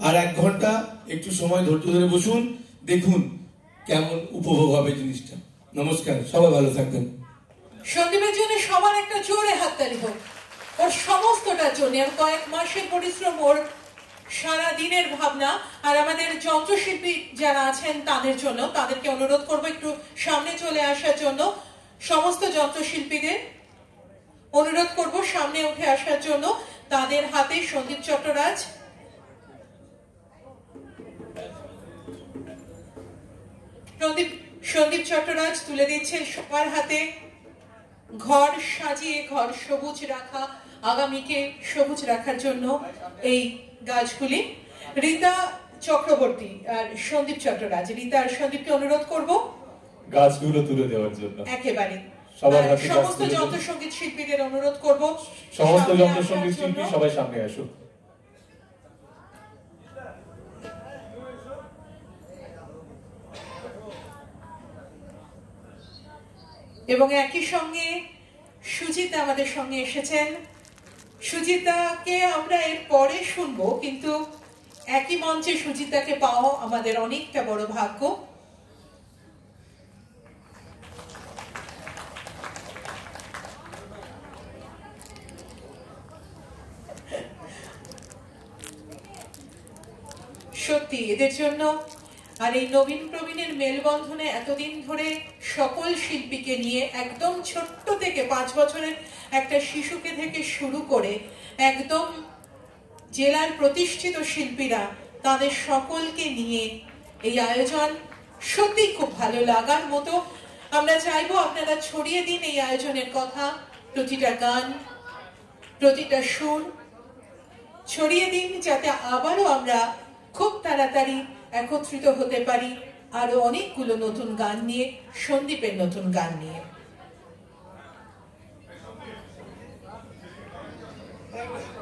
আর 1 ঘন্টা একটু সময় ধৈর্য ধরে বসুন, দেখুন কেমন উপভোগ হবে জিনিসটা। নমস্কার, সবাই ভালো থাকবেন। সন্দীপের জন্য সবার একটা জোরে হাততালি হোক, ওর সমস্তটার জন্য, আর কয়েক মাসের পরিশ্রম, ওর সারা দিনের ভাবনা। আর আমাদের যন্ত্রশিল্পী যারা আছেন তাদের জন্য, তাদেরকে অনুরোধ করবো একটু সামনে চলে আসার জন্য। সমস্ত যন্ত্রশিল্পীদের অনুরোধ করব সামনে উঠে আসার জন্য। তাদের হাতে সন্দীপ চট্টরাজ সন্দীপ চট্টরাজ তুলে দিচ্ছেন সবার হাতে ঘর সাজিয়ে, ঘর সবুজ রাখা, আগামীকে সবুজ রাখার জন্য এই গাছগুলি। রীতা চক্রবর্তী আর সন্দীপ চট্টরাজ, রীতা আর সন্দীপকে অনুরোধ করব গাছগুলো তুলে দেওয়ার জন্য। একেবারে সমস্ত যন্ত্রসঙ্গীত শিল্পীদের অনুরোধ করব, সমস্ত যন্ত্রসঙ্গীত শিল্পী সবাই সামনে আসুন। এবং একই সঙ্গে সুজিতা আমাদের সঙ্গে এসেছেন। সুজিতাকে আমরা এর পরে শুনবো, কিন্তু একই মঞ্চে সুজিতাকে পাওয়া আমাদের অনেকটা বড় ভাগ্য। সত্যি এদের জন্য আর এই নবীন প্রবীণের মেলবন্ধনে এতদিন ধরে সকল শিল্পীকে নিয়ে, একদম ছোট্ট থেকে 5 বছরের একটা শিশুকে থেকে শুরু করে একদম জেলার প্রতিষ্ঠিত শিল্পীরা, তাদের সকলকে নিয়ে এই আয়োজন সত্যি খুব ভালো লাগার মতো। আমরা চাইবো আপনারা ছড়িয়ে দিন এই আয়োজনের কথা, প্রতিটা গান, প্রতিটা সুর ছড়িয়ে দিন, যাতে আবারও আমরা খুব তাড়াতাড়ি একত্রিত হতে পারি আরো অনেকগুলো নতুন গান নিয়ে, সন্দীপের নতুন গান নিয়ে।